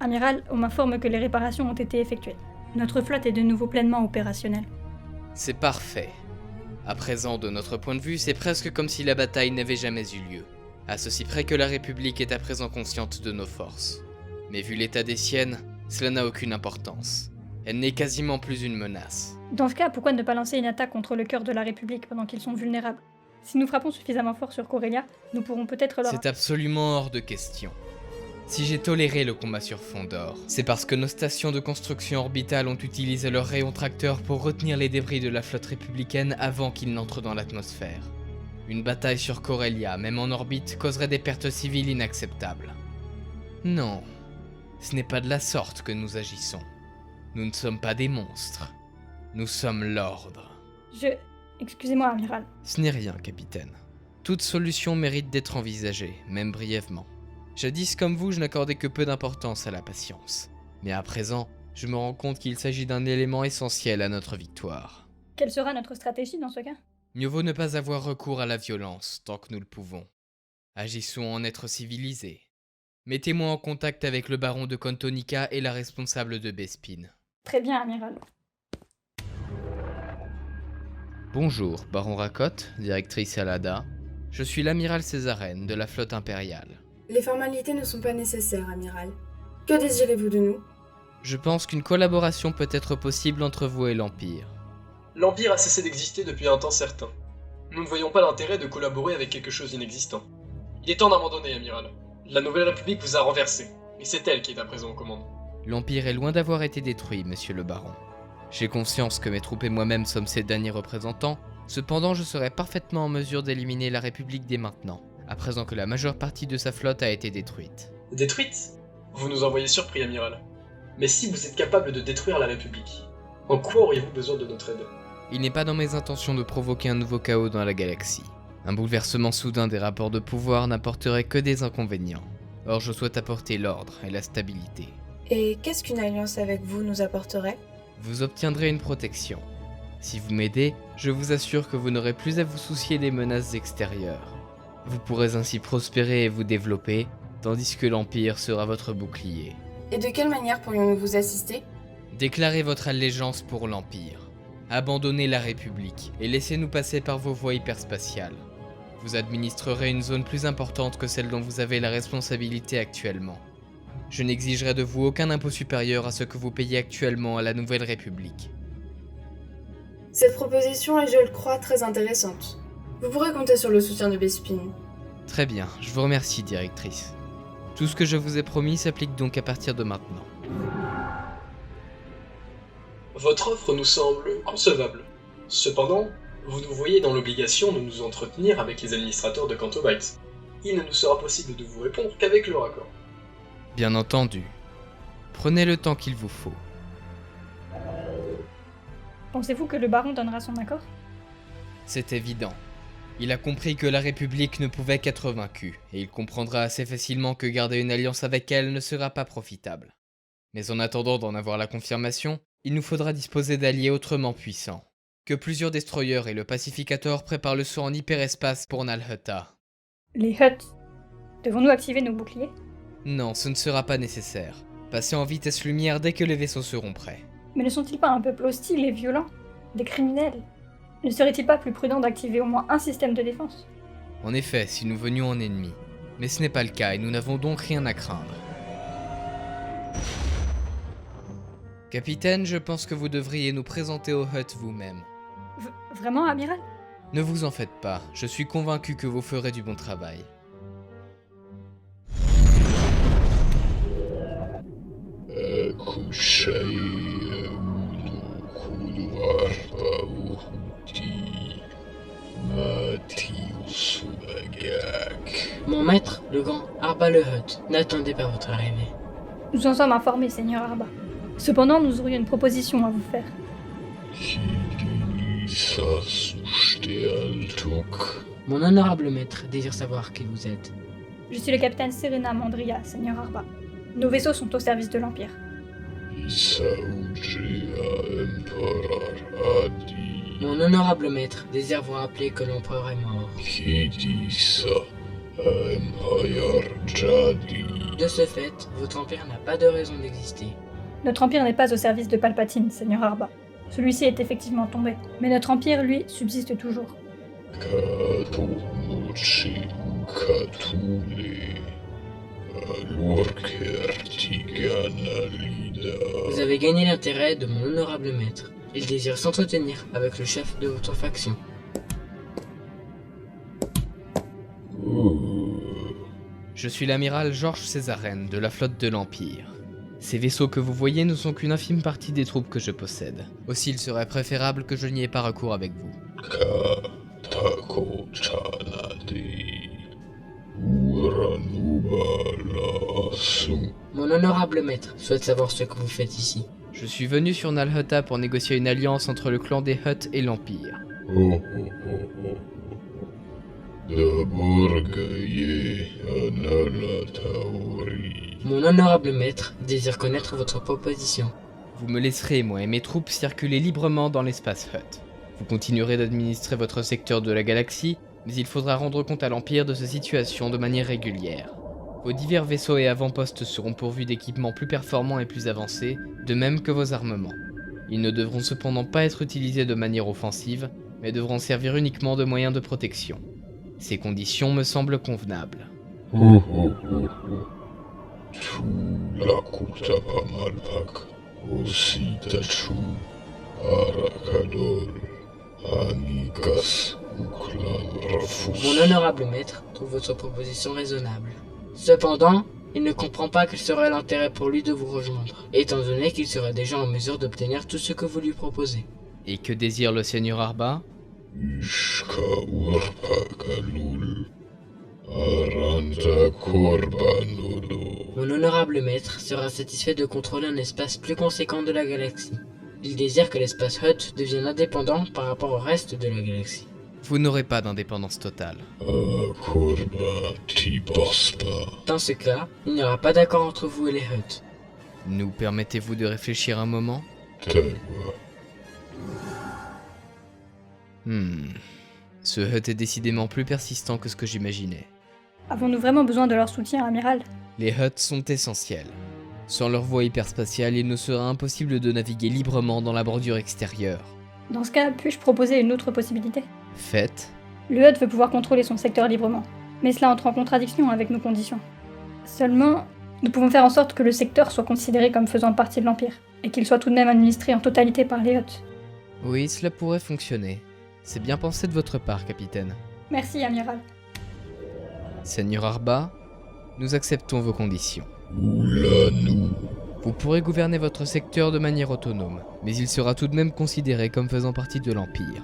Amiral, on m'informe que les réparations ont été effectuées. Notre flotte est de nouveau pleinement opérationnelle. C'est parfait. À présent, de notre point de vue, c'est presque comme si la bataille n'avait jamais eu lieu. À ceci près que la République est à présent consciente de nos forces. Mais vu l'état des siennes, cela n'a aucune importance. Elle n'est quasiment plus une menace. Dans ce cas, pourquoi ne pas lancer une attaque contre le cœur de la République pendant qu'ils sont vulnérables? Si nous frappons suffisamment fort sur Corellia, nous pourrons peut-être leur... C'est absolument hors de question. Si j'ai toléré le combat sur fond d'or, c'est parce que nos stations de construction orbitale ont utilisé leurs rayons tracteurs pour retenir les débris de la flotte républicaine avant qu'ils n'entrent dans l'atmosphère. Une bataille sur Corellia, même en orbite, causerait des pertes civiles inacceptables. Non, ce n'est pas de la sorte que nous agissons. Nous ne sommes pas des monstres. Nous sommes l'ordre. Excusez-moi, amiral. Ce n'est rien, capitaine. Toute solution mérite d'être envisagée, même brièvement. Jadis comme vous, je n'accordais que peu d'importance à la patience. Mais à présent, je me rends compte qu'il s'agit d'un élément essentiel à notre victoire. Quelle sera notre stratégie dans ce cas? Mieux vaut ne pas avoir recours à la violence tant que nous le pouvons. Agissons en être civilisés. Mettez-moi en contact avec le baron de Cantonica et la responsable de Bespin. Très bien, amiral. Bonjour, baron Racotte, directrice Alada. Je suis l'amiral Césarène de la flotte impériale. Les formalités ne sont pas nécessaires, amiral. Que désirez-vous de nous? Je pense qu'une collaboration peut être possible entre vous et l'Empire. L'Empire a cessé d'exister depuis un temps certain. Nous ne voyons pas l'intérêt de collaborer avec quelque chose d'inexistant. Il est temps d'abandonner, amiral. La Nouvelle République vous a renversé, et c'est elle qui est à présent aux commandes. L'Empire est loin d'avoir été détruit, monsieur le baron. J'ai conscience que mes troupes et moi-même sommes ses derniers représentants, cependant je serai parfaitement en mesure d'éliminer la République dès maintenant, à présent que la majeure partie de sa flotte a été détruite. Détruite? Vous nous envoyez surpris, amiral. Mais si vous êtes capable de détruire la République, en quoi auriez-vous besoin de notre aide? Il n'est pas dans mes intentions de provoquer un nouveau chaos dans la galaxie. Un bouleversement soudain des rapports de pouvoir n'apporterait que des inconvénients. Or je souhaite apporter l'ordre et la stabilité. Et qu'est-ce qu'une alliance avec vous nous apporterait? Vous obtiendrez une protection. Si vous m'aidez, je vous assure que vous n'aurez plus à vous soucier des menaces extérieures. Vous pourrez ainsi prospérer et vous développer, tandis que l'Empire sera votre bouclier. Et de quelle manière pourrions-nous vous assister? Déclarez votre allégeance pour l'Empire. Abandonnez la République et laissez-nous passer par vos voies hyperspatiales. Vous administrerez une zone plus importante que celle dont vous avez la responsabilité actuellement. Je n'exigerai de vous aucun impôt supérieur à ce que vous payez actuellement à la Nouvelle République. Cette proposition est, je le crois, très intéressante. Vous pourrez compter sur le soutien de Bespin. Très bien, je vous remercie, directrice. Tout ce que je vous ai promis s'applique donc à partir de maintenant. Votre offre nous semble concevable. Cependant, vous nous voyez dans l'obligation de nous entretenir avec les administrateurs de Cantobites. Il ne nous sera possible de vous répondre qu'avec leur accord. Bien entendu. Prenez le temps qu'il vous faut. Pensez-vous que le baron donnera son accord? C'est évident. Il a compris que la République ne pouvait qu'être vaincue, et il comprendra assez facilement que garder une alliance avec elle ne sera pas profitable. Mais en attendant d'en avoir la confirmation, il nous faudra disposer d'alliés autrement puissants. Que plusieurs destroyers et le pacificateur préparent le saut en hyperespace pour Nalhutta. Les Hutt. Devons-nous activer nos boucliers? Non, ce ne sera pas nécessaire. Passez en vitesse lumière dès que les vaisseaux seront prêts. Mais ne sont-ils pas un peuple hostile et violent? Des criminels? Ne serait-il pas plus prudent d'activer au moins un système de défense? En effet, si nous venions en ennemi. Mais ce n'est pas le cas et nous n'avons donc rien à craindre. Capitaine, je pense que vous devriez nous présenter aux Hutt vous-même. Vraiment, amiral? Ne vous en faites pas, je suis convaincu que vous ferez du bon travail. Mon maître, le grand Arba le Hutt, n'attendait pas votre arrivée. Nous en sommes informés, Seigneur Arba. Cependant, nous aurions une proposition à vous faire. Mon honorable maître désire savoir qui vous êtes. Je suis le capitaine Serena Mandria, Seigneur Arba. Nos vaisseaux sont au service de l'Empire. Mon honorable maître désire vous rappeler que l'empereur est mort. De ce fait, votre empire n'a pas de raison d'exister. Notre empire n'est pas au service de Palpatine, Seigneur Arba. Celui-ci est effectivement tombé, mais notre empire, lui, subsiste toujours. Vous avez gagné l'intérêt de mon honorable maître. Il désire s'entretenir avec le chef de votre faction. Je suis l'amiral Georges Césarène de la flotte de l'Empire. Ces vaisseaux que vous voyez ne sont qu'une infime partie des troupes que je possède. Aussi, il serait préférable que je n'y ai pas recours avec vous. Mon honorable maître souhaite savoir ce que vous faites ici. Je suis venu sur Nal Hutta pour négocier une alliance entre le clan des Hutt et l'Empire. Mon honorable maître désire connaître votre proposition. Vous me laisserez, moi et mes troupes, circuler librement dans l'espace Hutt. Vous continuerez d'administrer votre secteur de la galaxie, mais il faudra rendre compte à l'Empire de sa situation de manière régulière. Vos divers vaisseaux et avant-postes seront pourvus d'équipements plus performants et plus avancés, de même que vos armements. Ils ne devront cependant pas être utilisés de manière offensive, mais devront servir uniquement de moyen de protection. Ces conditions me semblent convenables. Mon honorable maître trouve votre proposition raisonnable. Cependant, il ne comprend pas quel serait l'intérêt pour lui de vous rejoindre, étant donné qu'il serait déjà en mesure d'obtenir tout ce que vous lui proposez. Et que désire le Seigneur Arba ? Mon honorable maître sera satisfait de contrôler un espace plus conséquent de la galaxie. Il désire que l'espace Hutt devienne indépendant par rapport au reste de la galaxie. Vous n'aurez pas d'indépendance totale. Dans ce cas, il n'y aura pas d'accord entre vous et les Hutt. Nous permettez-vous de réfléchir un moment ? Ce Hutt est décidément plus persistant que ce que j'imaginais. Avons-nous vraiment besoin de leur soutien, amiral ? Les Hutt sont essentiels. Sans leur voie hyperspatiale, il nous sera impossible de naviguer librement dans la bordure extérieure. Dans ce cas, puis-je proposer une autre possibilité ? Faites. Le Hutt veut pouvoir contrôler son secteur librement, mais cela entre en contradiction avec nos conditions. Seulement, nous pouvons faire en sorte que le secteur soit considéré comme faisant partie de l'Empire, et qu'il soit tout de même administré en totalité par les Hutt. Oui, cela pourrait fonctionner. C'est bien pensé de votre part, capitaine. Merci, amiral. Seigneur Arba, nous acceptons vos conditions. Vous pourrez gouverner votre secteur de manière autonome, mais il sera tout de même considéré comme faisant partie de l'Empire.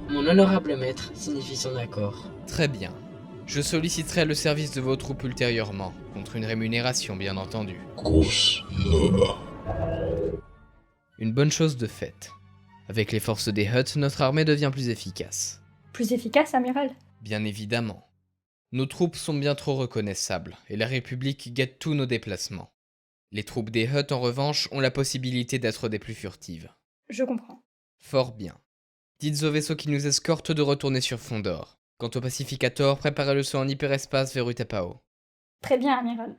Mon honorable maître signifie son accord. Très bien. Je solliciterai le service de vos troupes ultérieurement, contre une rémunération bien entendu. Une bonne chose de faite. Avec les forces des Hutt, notre armée devient plus efficace. Plus efficace, amiral ? Bien évidemment. Nos troupes sont bien trop reconnaissables, et la République guette tous nos déplacements. Les troupes des Hutt, en revanche, ont la possibilité d'être des plus furtives. Je comprends. Fort bien. Dites aux vaisseaux qui nous escortent de retourner sur Fondor. Quant au Pacificator, préparez le saut en hyperespace vers Utapao. Très bien, amiral.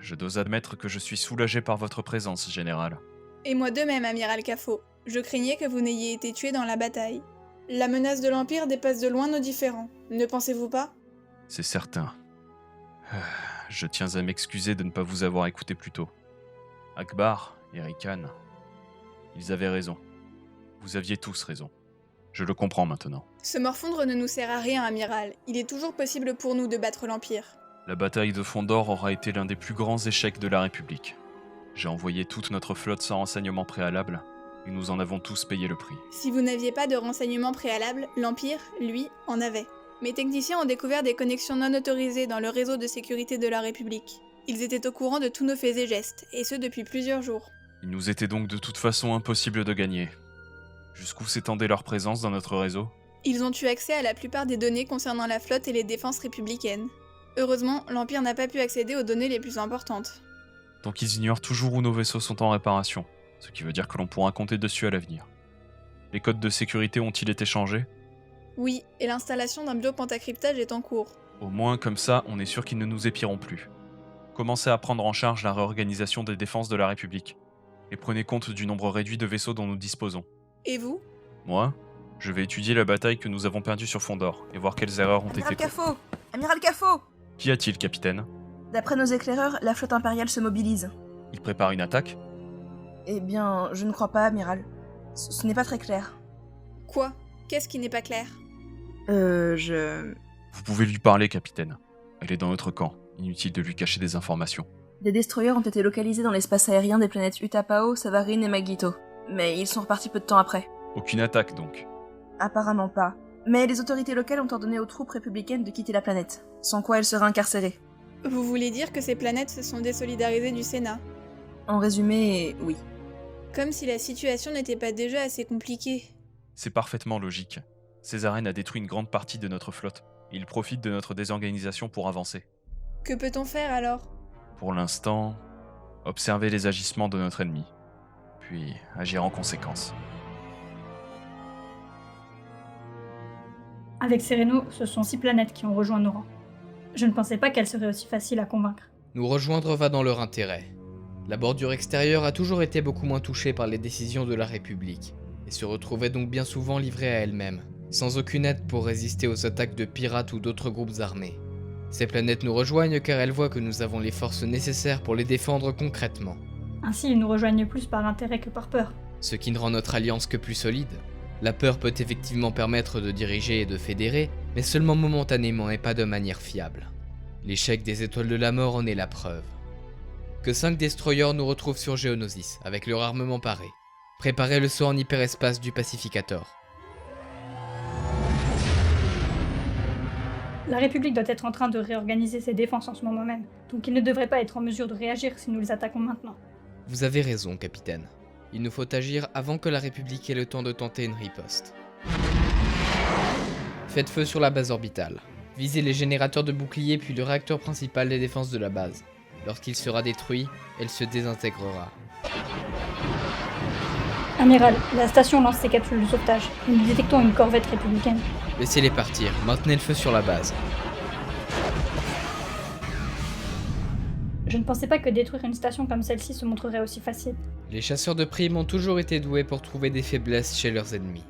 Je dois admettre que je suis soulagé par votre présence, général. Et moi de même, amiral Cafo. Je craignais que vous n'ayez été tué dans la bataille. La menace de l'Empire dépasse de loin nos différends, ne pensez-vous pas ? C'est certain. Je tiens à m'excuser de ne pas vous avoir écouté plus tôt. Akbar et Rikan, ils avaient raison. Vous aviez tous raison. Je le comprends maintenant. Se morfondre ne nous sert à rien, amiral. Il est toujours possible pour nous de battre l'Empire. La bataille de Fondor aura été l'un des plus grands échecs de la République. J'ai envoyé toute notre flotte sans renseignement préalable, et nous en avons tous payé le prix. Si vous n'aviez pas de renseignements préalables, l'Empire, lui, en avait. Mes techniciens ont découvert des connexions non autorisées dans le réseau de sécurité de la République. Ils étaient au courant de tous nos faits et gestes, et ce depuis plusieurs jours. Il nous était donc de toute façon impossible de gagner. Jusqu'où s'étendait leur présence dans notre réseau ? Ils ont eu accès à la plupart des données concernant la flotte et les défenses républicaines. Heureusement, l'Empire n'a pas pu accéder aux données les plus importantes. Donc ils ignorent toujours où nos vaisseaux sont en réparation, ce qui veut dire que l'on pourra compter dessus à l'avenir. Les codes de sécurité ont-ils été changés? Oui, et l'installation d'un biopentacryptage est en cours. Au moins, comme ça, on est sûr qu'ils ne nous épieront plus. Commencez à prendre en charge la réorganisation des défenses de la République. Et prenez compte du nombre réduit de vaisseaux dont nous disposons. Et vous? Moi, je vais étudier la bataille que nous avons perdue sur Fondor et voir quelles erreurs ont Amiral été commises. Cafo! Amiral Cafo! Qu'y a-t-il, capitaine? D'après nos éclaireurs, la flotte impériale se mobilise. Il prépare une attaque? Eh bien, je ne crois pas, amiral. Ce n'est pas très clair. Quoi? Qu'est-ce qui n'est pas clair? Vous pouvez lui parler, capitaine. Elle est dans notre camp. Inutile de lui cacher des informations. Des destroyers ont été localisés dans l'espace aérien des planètes Utapao, Savarine et Magito. Mais ils sont repartis peu de temps après. Aucune attaque, donc. Apparemment pas. Mais les autorités locales ont ordonné aux troupes républicaines de quitter la planète, sans quoi elles seraient incarcérées. Vous voulez dire que ces planètes se sont désolidarisées du Sénat? En résumé, oui. Comme si la situation n'était pas déjà assez compliquée. C'est parfaitement logique. Césarène a détruit une grande partie de notre flotte, et il profite de notre désorganisation pour avancer. Que peut-on faire alors? Pour l'instant, observer les agissements de notre ennemi, puis agir en conséquence. Avec Sereno, ce sont 6 planètes qui ont rejoint nos rangs. Je ne pensais pas qu'elles seraient aussi faciles à convaincre. Nous rejoindre va dans leur intérêt. La bordure extérieure a toujours été beaucoup moins touchée par les décisions de la République, et se retrouvait donc bien souvent livrée à elle-même, sans aucune aide pour résister aux attaques de pirates ou d'autres groupes armés. Ces planètes nous rejoignent car elles voient que nous avons les forces nécessaires pour les défendre concrètement. Ainsi, ils nous rejoignent plus par intérêt que par peur. Ce qui ne rend notre alliance que plus solide. La peur peut effectivement permettre de diriger et de fédérer, mais seulement momentanément et pas de manière fiable. L'échec des étoiles de la mort en est la preuve. Que 5 destroyers nous retrouvent sur Geonosis, avec leur armement paré. Préparez le saut en hyperespace du Pacificator. La République doit être en train de réorganiser ses défenses en ce moment même, donc il ne devrait pas être en mesure de réagir si nous les attaquons maintenant. Vous avez raison, capitaine. Il nous faut agir avant que la République ait le temps de tenter une riposte. Faites feu sur la base orbitale. Visez les générateurs de boucliers puis le réacteur principal des défenses de la base. Lorsqu'il sera détruit, elle se désintégrera. Amiral, la station lance ses capsules de sauvetage. Nous détectons une corvette républicaine. Laissez-les partir, maintenez le feu sur la base. Je ne pensais pas que détruire une station comme celle-ci se montrerait aussi facile. Les chasseurs de primes ont toujours été doués pour trouver des faiblesses chez leurs ennemis.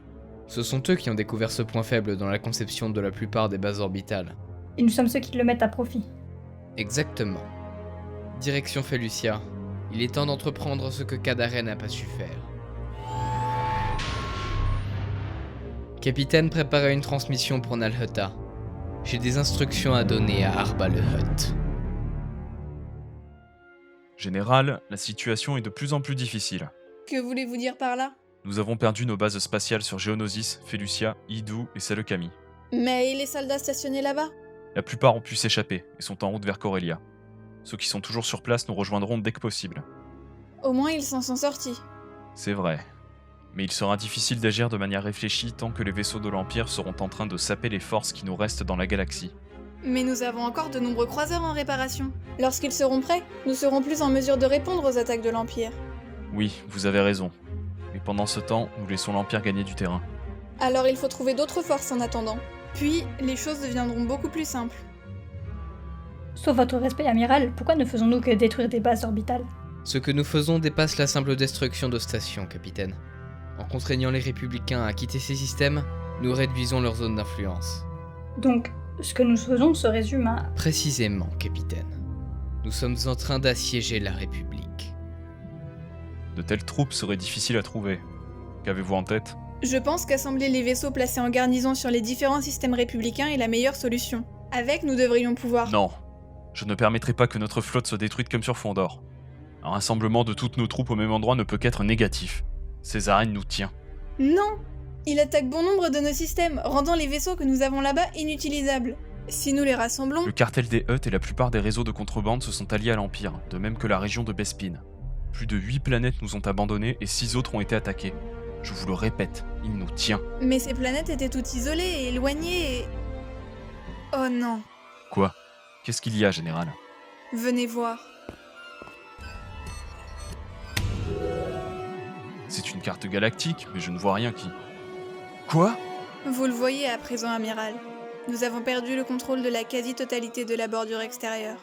Ce sont eux qui ont découvert ce point faible dans la conception de la plupart des bases orbitales. Et nous sommes ceux qui le mettent à profit. Exactement. Direction Felucia, il est temps d'entreprendre ce que Kadaren n'a pas su faire. Capitaine, préparez une transmission pour Nalhutta. J'ai des instructions à donner à Arba le Hutt. Général, la situation est de plus en plus difficile. Que voulez-vous dire par là? Nous avons perdu nos bases spatiales sur Geonosis, Felucia, Idou et Salekami. Mais les soldats stationnés là-bas? La plupart ont pu s'échapper et sont en route vers Corellia. Ceux qui sont toujours sur place nous rejoindront dès que possible. Au moins ils s'en sont sortis. C'est vrai. Mais il sera difficile d'agir de manière réfléchie tant que les vaisseaux de l'Empire seront en train de saper les forces qui nous restent dans la galaxie. Mais nous avons encore de nombreux croiseurs en réparation. Lorsqu'ils seront prêts, nous serons plus en mesure de répondre aux attaques de l'Empire. Oui, vous avez raison. Mais pendant ce temps, nous laissons l'Empire gagner du terrain. Alors il faut trouver d'autres forces en attendant. Puis, les choses deviendront beaucoup plus simples. Sauf votre respect, amiral, pourquoi ne faisons-nous que détruire des bases orbitales? Ce que nous faisons dépasse la simple destruction de stations, capitaine. En contraignant les républicains à quitter ces systèmes, nous réduisons leur zone d'influence. Donc, ce que nous faisons se résume à... Précisément, capitaine. Nous sommes en train d'assiéger la République. De telles troupes seraient difficiles à trouver. Qu'avez-vous en tête? Je pense qu'assembler les vaisseaux placés en garnison sur les différents systèmes républicains est la meilleure solution. Avec, nous devrions pouvoir... Non. Je ne permettrai pas que notre flotte soit détruite comme sur Fondor. Un rassemblement de toutes nos troupes au même endroit ne peut qu'être négatif. Césarène nous tient. Non! Il attaque bon nombre de nos systèmes, rendant les vaisseaux que nous avons là-bas inutilisables. Si nous les rassemblons... Le cartel des Hutt et la plupart des réseaux de contrebande se sont alliés à l'Empire, de même que la région de Bespin. Plus de 8 planètes nous ont abandonnés et 6 autres ont été attaquées. Je vous le répète, il nous tient. Mais ces planètes étaient toutes isolées et éloignées et... Oh non. Quoi? Qu'est-ce qu'il y a, général? Venez voir. carte galactique, mais je ne vois rien qui... Quoi ? Vous le voyez à présent, amiral. Nous avons perdu le contrôle de la quasi-totalité de la bordure extérieure.